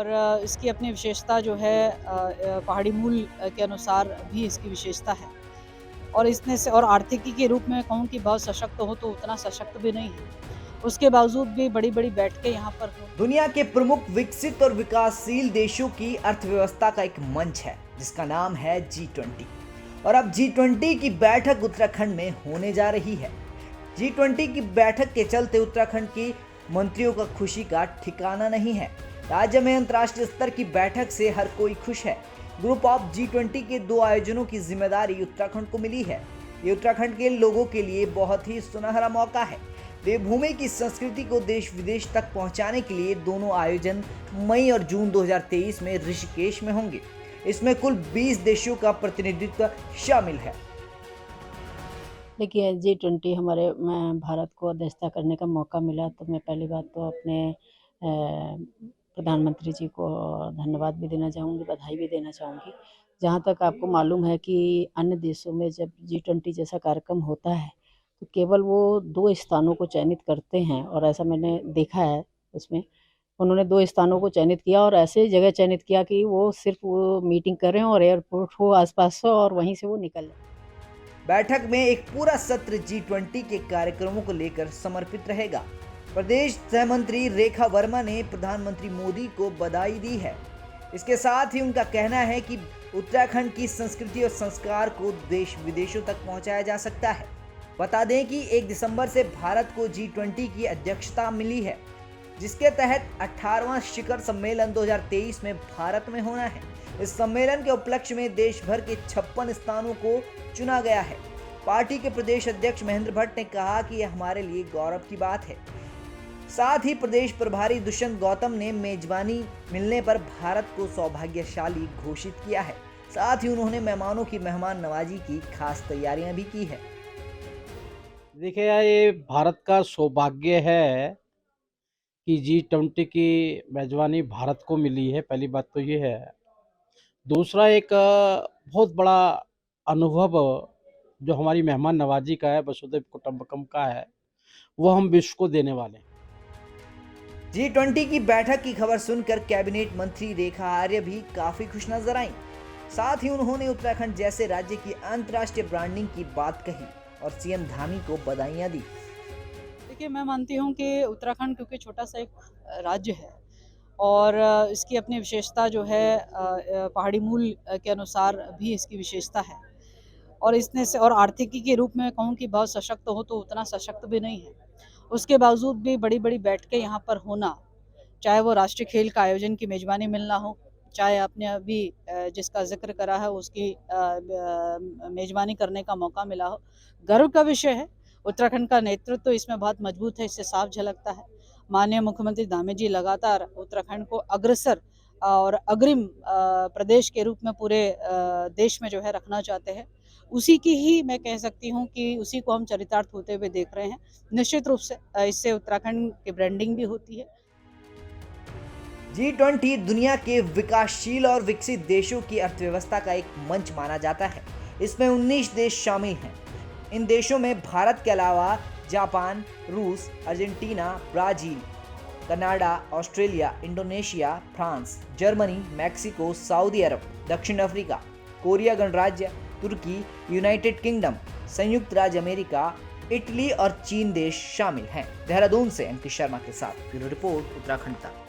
और इसकी अपनी विशेषता जो है पहाड़ी मूल के अनुसार भी इसकी विशेषता है। और इसने से और आर्थिकी के रूप में कहूँ कि बहुत सशक्त हो तो उतना सशक्त भी नहीं है। उसके बावजूद भी बड़ी-बड़ी बैठकें यहाँ पर हो। दुनिया के प्रमुख विकसित और विकासशील देशों की अर्थव्यवस्था का एक मंच है जिसका नाम है G20। और अब G20 की बैठक उत्तराखंड में होने जा रही है। G20 की बैठक के चलते उत्तराखंड की मंत्रियों का खुशी का ठिकाना नहीं है। राज्य में अंतर्राष्ट्रीय स्तर की बैठक से हर कोई खुश है। ग्रुप ऑफ G20 के 2 आयोजनों की जिम्मेदारी उत्तराखंड को मिली है। ये उत्तराखंड के लोगों के लिए बहुत ही सुनहरा मौका है। देवभूमि की संस्कृति को देश विदेश तक पहुंचाने के लिए दोनों आयोजन मई और जून 2023 में ऋषिकेश में होंगे। इसमें कुल 20 देशों का प्रतिनिधित्व शामिल है। देखिए G20 हमारे भारत को अध्यक्षता करने का मौका मिला तो मैं पहली बात तो अपने प्रधानमंत्री जी को धन्यवाद भी देना चाहूँगी, बधाई भी देना चाहूँगी। जहाँ तक आपको मालूम है कि अन्य देशों में जब G20 जैसा कार्यक्रम होता है तो केवल वो 2 स्थानों को चयनित करते हैं और ऐसा मैंने देखा है उसमें। उन्होंने 2 स्थानों को चयनित किया और ऐसे जगह चयनित किया कि वो सिर्फ़ वो मीटिंग करें और एयरपोर्ट हो आस-पास हो और वहीं से वो निकल जाएँ। बैठक में एक पूरा सत्र G20 के कार्यक्रमों को लेकर समर्पित रहेगा। प्रदेश सह मंत्री रेखा वर्मा ने प्रधानमंत्री मोदी को बधाई दी है। इसके साथ ही उनका कहना है कि उत्तराखंड की संस्कृति और संस्कार को देश विदेशों तक पहुंचाया जा सकता है। बता दें कि 1 दिसंबर से भारत को G20 की अध्यक्षता मिली है, जिसके तहत 18वां शिखर सम्मेलन 2023 में भारत में होना है। इस सम्मेलन के उपलक्ष्य में देश भर के 56 स्थानों को चुना गया है। पार्टी के प्रदेश अध्यक्ष महेंद्र भट्ट ने कहा कि यह हमारे लिए गौरव की बात है। साथ ही प्रदेश प्रभारी दुष्यंत गौतम ने मेजबानी मिलने पर भारत को सौभाग्यशाली घोषित किया है। साथ ही उन्होंने मेहमानों की मेहमान नवाजी की खास तैयारियां भी की है। देखिए यार, ये भारत का सौभाग्य है कि G20 की मेज़बानी भारत को मिली है। पहली बात तो ये है। दूसरा एक बहुत बड़ा अनुभव जो हमारी मेहमान नवाजी का है, वसुधैव कुटुंबकम का है, वो हम विश्व को देने वाले हैं। G20 की बैठक की खबर सुनकर कैबिनेट मंत्री रेखा आर्य भी काफी खुश नजर आईं। साथ ही उन्होंने उत्तराखंड जैसे राज्य की अंतर्राष्ट्रीय ब्रांडिंग की बात कही और सीएम धामी को बधाइयां दी। देखिए, मैं मानती हूँ कि उत्तराखंड क्योंकि छोटा सा एक राज्य है और इसकी अपनी विशेषता जो है पहाड़ी मूल के अनुसार भी इसकी विशेषता है। और इसने से और आर्थिकी के रूप में कहूँ कि बहुत सशक्त हो तो उतना सशक्त भी नहीं है। उसके बावजूद भी बड़ी-बड़ी बैठकें यहाँ पर होना, चाहे वो राष्ट्रीय खेल का आयोजन की मेज़बानी मिलना हो, चाहे आपने अभी जिसका ज़िक्र करा है उसकी मेज़बानी करने का मौका मिला हो, गर्व का विषय है। उत्तराखंड का नेतृत्व इसमें बहुत मजबूत है, इससे साफ झलकता है। माननीय मुख्यमंत्री दामी जी लगातार उत्तराखंड को अग्रसर और अग्रिम प्रदेश के रूप में पूरे देश में जो है रखना चाहते हैं। उसी की ही मैं कह सकती हूँ कि उसी को हम चरितार्थ होते हुए देख रहे हैं। निश्चित रूप से इससे उत्तराखंड की ब्रांडिंग भी होती है। G20 दुनिया के विकासशील और विकसित देशों की अर्थव्यवस्था का एक मंच माना जाता है। इसमें 19 देश शामिल हैं। इन देशों में भारत के अलावा जापान, रूस, Argentina, Brazil, Canada, Australia, Indonesia, France, Germany, Mexico, Saudi Arab, दक्षिण अफ्रीका, कोरिया गणराज्य, तुर्की, यूनाइटेड किंगडम, संयुक्त राज्य अमेरिका, इटली और चीन देश शामिल हैं। देहरादून से एनके शर्मा के साथ ब्यूरो रिपोर्ट उत्तराखंड तक।